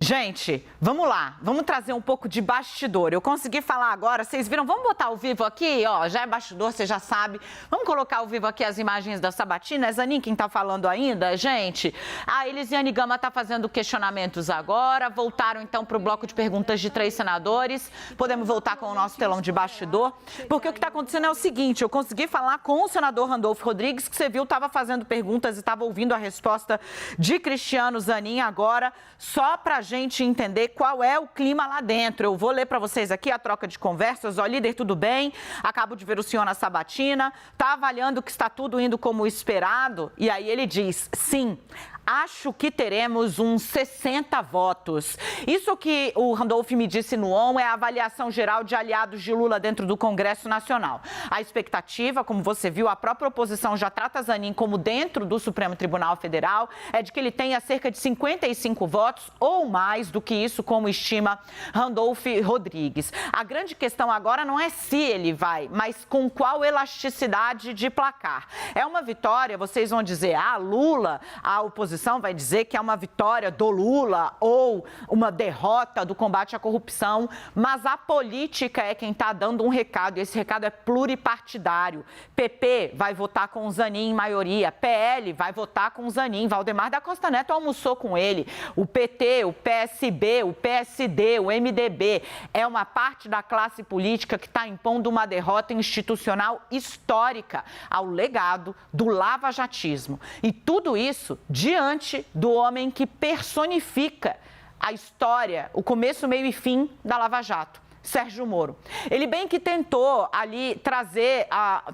Gente, vamos lá, vamos trazer um pouco de bastidor. Eu consegui falar agora, vocês viram? Vamos botar ao vivo aqui, ó, já é bastidor, você já sabe. Vamos colocar ao vivo aqui as imagens da Sabatina. É Zanin quem tá falando ainda, gente? A Elisiane Gama tá fazendo questionamentos agora. Voltaram então para o bloco de perguntas de 3 senadores. Podemos voltar com o nosso telão de bastidor. Porque o que está acontecendo é o seguinte, eu consegui falar com o senador Randolfo Rodrigues, que você viu, estava fazendo perguntas e estava ouvindo a resposta de Cristiano Zanin agora, só para gente entender qual é o clima lá dentro. Eu vou ler para vocês aqui a troca de conversas. Ó, líder, tudo bem? Acabo de ver o senhor na Sabatina. Está avaliando que está tudo indo como esperado? E aí ele diz, sim. Acho que teremos uns 60 votos. Isso que o Randolfo me disse no ON é a avaliação geral de aliados de Lula dentro do Congresso Nacional. A expectativa, como você viu, a própria oposição já trata Zanin como dentro do Supremo Tribunal Federal, é de que ele tenha cerca de 55 votos ou mais do que isso, como estima Randolfo Rodrigues. A grande questão agora não é se ele vai, mas com qual elasticidade de placar. É uma vitória, vocês vão dizer, Lula, a oposição vai dizer que é uma vitória do Lula ou uma derrota do combate à corrupção, mas a política é quem está dando um recado, e esse recado é pluripartidário. PP vai votar com o Zanin em maioria, PL vai votar com o Zanin, Valdemar da Costa Neto almoçou com ele, o PT, o PSB, o PSD, o MDB, é uma parte da classe política que está impondo uma derrota institucional histórica ao legado do lavajatismo. E tudo isso diante do homem que personifica a história, o começo, meio e fim da Lava Jato, Sérgio Moro. Ele bem que tentou ali trazer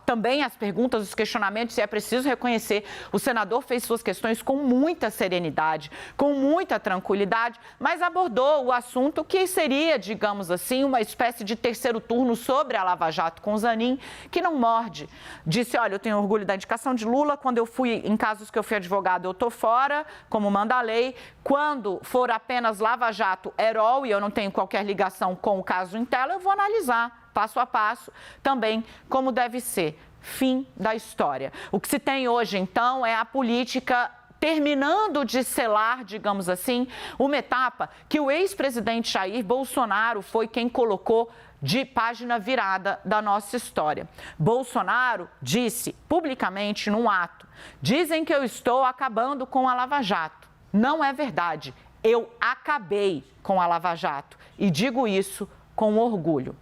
também as perguntas, os questionamentos, e é preciso reconhecer, o senador fez suas questões com muita serenidade, com muita tranquilidade, mas abordou o assunto que seria, digamos assim, uma espécie de terceiro turno sobre a Lava Jato com o Zanin, que não morde. Disse, olha, eu tenho orgulho da indicação de Lula, quando eu fui, em casos que eu fui advogado, eu tô fora, como manda a lei. Quando for apenas Lava Jato, herói, e eu não tenho qualquer ligação com o caso em tela, eu vou analisar passo a passo também como deve ser. Fim da história. O que se tem hoje, então, é a política terminando de selar, digamos assim, uma etapa que o ex-presidente Jair Bolsonaro foi quem colocou de página virada da nossa história. Bolsonaro disse publicamente num ato, dizem que eu estou acabando com a Lava Jato. Não é verdade. Eu acabei com a Lava Jato e digo isso com orgulho.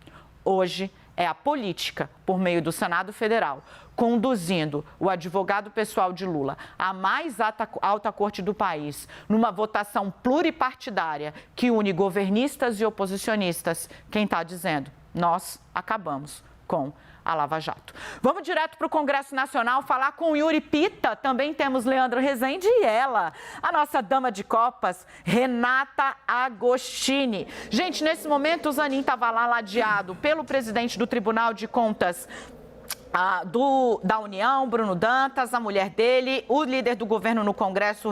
Hoje é a política, por meio do Senado Federal, conduzindo o advogado pessoal de Lula à mais alta corte do país, numa votação pluripartidária que une governistas e oposicionistas. Quem está dizendo? Nós acabamos com a Lava Jato. Vamos direto para o Congresso Nacional falar com Yuri Pita. Também temos Leandro Rezende e ela, a nossa dama de copas, Renata Agostini. Gente, nesse momento o Zanin estava lá ladeado pelo presidente do Tribunal de Contas da União, Bruno Dantas, a mulher dele, o líder do governo no Congresso,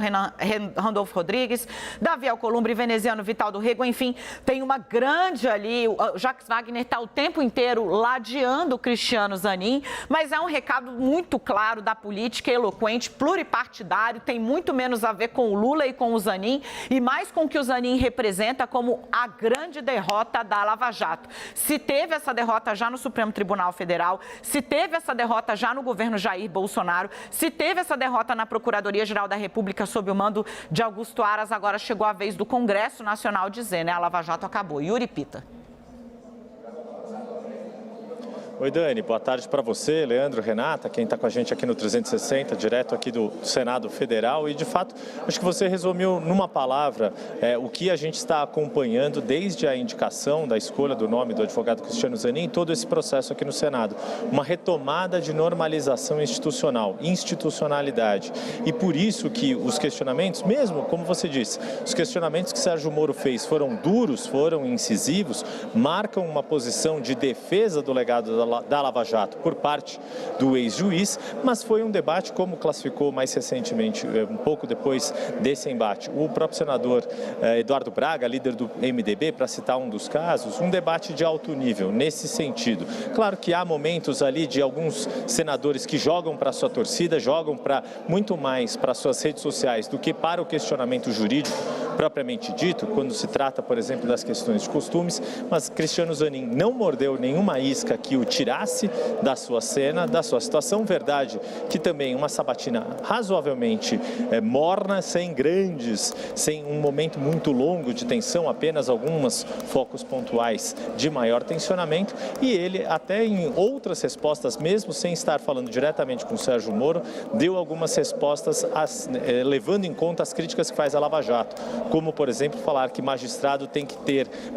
Randolfo Rodrigues, Davi Alcolumbre, veneziano Vital do Rego, enfim, tem uma grande ali, o Jacques Wagner está o tempo inteiro ladeando o Cristiano Zanin, mas é um recado muito claro da política, eloquente, pluripartidário, tem muito menos a ver com o Lula e com o Zanin, e mais com o que o Zanin representa como a grande derrota da Lava Jato. Se teve essa derrota já no Supremo Tribunal Federal, se teve essa derrota já no governo Jair Bolsonaro, se teve essa derrota na Procuradoria-Geral da República sob o mando de Augusto Aras, agora chegou a vez do Congresso Nacional dizer, né, a Lava Jato acabou. Yuri Pita. Oi, Dani, boa tarde para você, Leandro, Renata, quem está com a gente aqui no 360, direto aqui do Senado Federal. E, de fato, acho que você resumiu numa palavra o que a gente está acompanhando desde a indicação da escolha do nome do advogado Cristiano Zanin, todo esse processo aqui no Senado. Uma retomada de normalização institucional, institucionalidade. E por isso que os questionamentos, mesmo, como você disse, os questionamentos que Sérgio Moro fez foram duros, foram incisivos, marcam uma posição de defesa do legado da Lava Jato por parte do ex-juiz, mas foi um debate, como classificou mais recentemente, um pouco depois desse embate, o próprio senador Eduardo Braga, líder do MDB, para citar um dos casos, um debate de alto nível, nesse sentido. Claro que há momentos ali de alguns senadores que jogam para a sua torcida, jogam muito mais para suas redes sociais do que para o questionamento jurídico, propriamente dito, quando se trata, por exemplo, das questões de costumes, mas Cristiano Zanin não mordeu nenhuma isca que o tirasse da sua cena, da sua situação. Verdade que também uma sabatina razoavelmente morna, sem um momento muito longo de tensão, apenas alguns focos pontuais de maior tensionamento, e ele até em outras respostas, mesmo sem estar falando diretamente com o Sérgio Moro, deu algumas respostas levando em conta as críticas que faz a Lava Jato, como, por exemplo, falar que magistrado tem que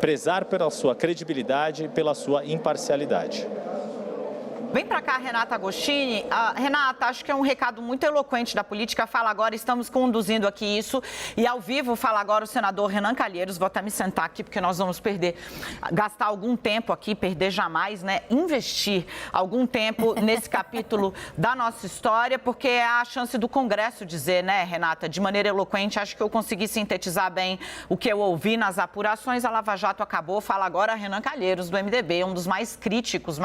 prezar pela sua credibilidade e pela sua imparcialidade. Vem para cá, Renata Agostini. Renata, acho que é um recado muito eloquente da política. Fala agora, estamos conduzindo aqui isso. E ao vivo fala agora o senador Renan Calheiros. Vou até me sentar aqui, porque nós vamos gastar algum tempo aqui, perder jamais, né? Investir algum tempo nesse capítulo da nossa história, porque é a chance do Congresso dizer, né, Renata, de maneira eloquente. Acho que eu consegui sintetizar bem o que eu ouvi nas apurações. A Lava Jato acabou. Fala agora Renan Calheiros, do MDB, um dos mais críticos,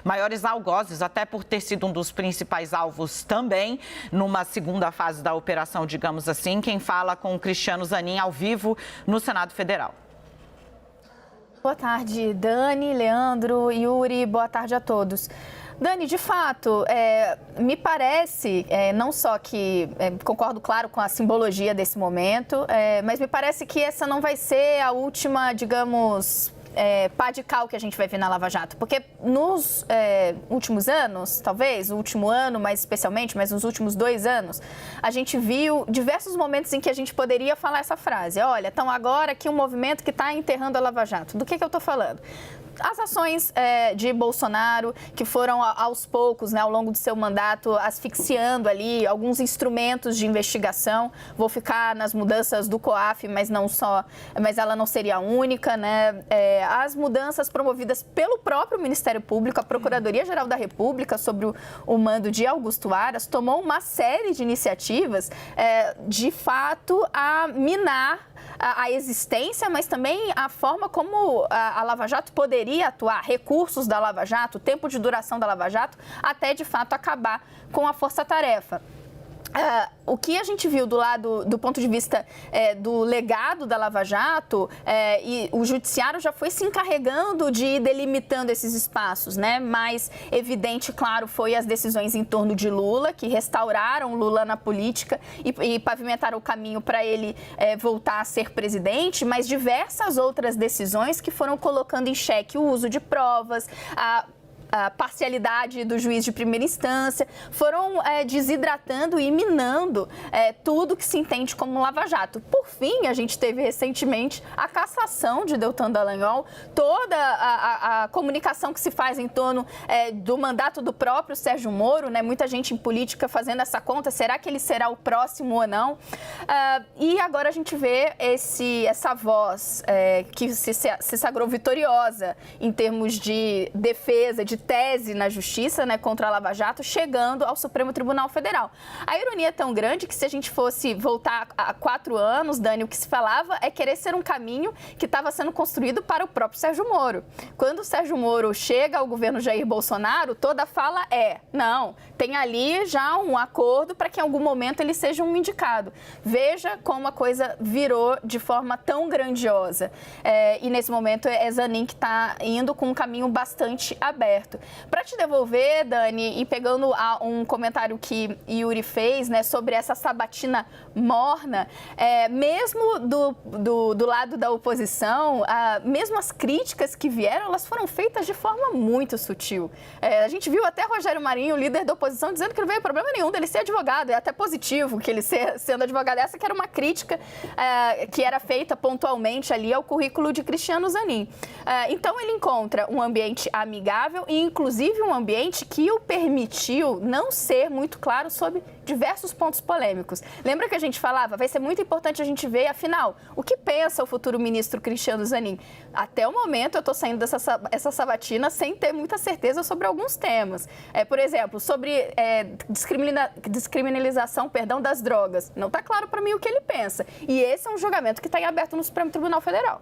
maiores algozes, até por ter sido um dos principais alvos também, numa segunda fase da operação, digamos assim. Quem fala com o Cristiano Zanin ao vivo no Senado Federal. Boa tarde, Dani, Leandro, Yuri, boa tarde a todos. Dani, de fato, me parece, não só que concordo, claro, com a simbologia desse momento, mas me parece que essa não vai ser a última, digamos, pá de cal que a gente vai ver na Lava Jato, porque nos últimos anos, talvez, o último ano mais especialmente, mas nos últimos 2 anos, a gente viu diversos momentos em que a gente poderia falar essa frase: olha, então agora aqui um movimento que está enterrando a Lava Jato. Do que eu estou falando? As ações de Bolsonaro, que foram aos poucos, né, ao longo do seu mandato, asfixiando ali alguns instrumentos de investigação. Vou ficar nas mudanças do COAF, mas ela não seria a única, né? As mudanças promovidas pelo próprio Ministério Público, a Procuradoria-Geral da República, sobre o mando de Augusto Aras, tomou uma série de iniciativas, de fato, a minar a existência, mas também a forma como a Lava Jato poderia atuar, recursos da Lava Jato, tempo de duração da Lava Jato, até de fato acabar com a força-tarefa. O que a gente viu do ponto de vista do legado da Lava Jato, e o Judiciário já foi se encarregando de ir delimitando esses espaços, né? Mais evidente, claro, foi as decisões em torno de Lula, que restauraram Lula na política e pavimentaram o caminho para ele voltar a ser presidente, mas diversas outras decisões que foram colocando em xeque o uso de provas, a parcialidade do juiz de primeira instância, foram desidratando e minando tudo que se entende como Lava Jato. Por fim, a gente teve recentemente a cassação de Deltan Dallagnol, toda a comunicação que se faz em torno do mandato do próprio Sérgio Moro, né? Muita gente em política fazendo essa conta, será que ele será o próximo ou não? E agora a gente vê essa voz que se sagrou vitoriosa em termos de defesa, de tese na justiça, né, contra a Lava Jato, chegando ao Supremo Tribunal Federal. A ironia é tão grande que, se a gente fosse voltar a 4 anos, Dani, o que se falava é querer ser um caminho que estava sendo construído para o próprio Sérgio Moro. Quando o Sérgio Moro chega ao governo Jair Bolsonaro, toda a fala não, tem ali já um acordo para que em algum momento ele seja um indicado. Veja como a coisa virou de forma tão grandiosa. E nesse momento é Zanin que está indo com um caminho bastante aberto. Para te devolver, Dani, e pegando um comentário que Yuri fez, né, sobre essa sabatina morna, mesmo do lado da oposição, mesmo as críticas que vieram, elas foram feitas de forma muito sutil. A gente viu até Rogério Marinho, líder da oposição, dizendo que não veio problema nenhum dele ser advogado, é até positivo que ele sendo advogado. Essa que era uma crítica que era feita pontualmente ali ao currículo de Cristiano Zanin. Então ele encontra um ambiente amigável e inclusive um ambiente que o permitiu não ser muito claro sobre diversos pontos polêmicos. Lembra que a gente falava, vai ser muito importante a gente ver, afinal, o que pensa o futuro ministro Cristiano Zanin? Até o momento, eu estou saindo dessa sabatina sem ter muita certeza sobre alguns temas. Por exemplo, sobre descriminalização, das drogas. Não está claro para mim o que ele pensa. E esse é um julgamento que está em aberto no Supremo Tribunal Federal.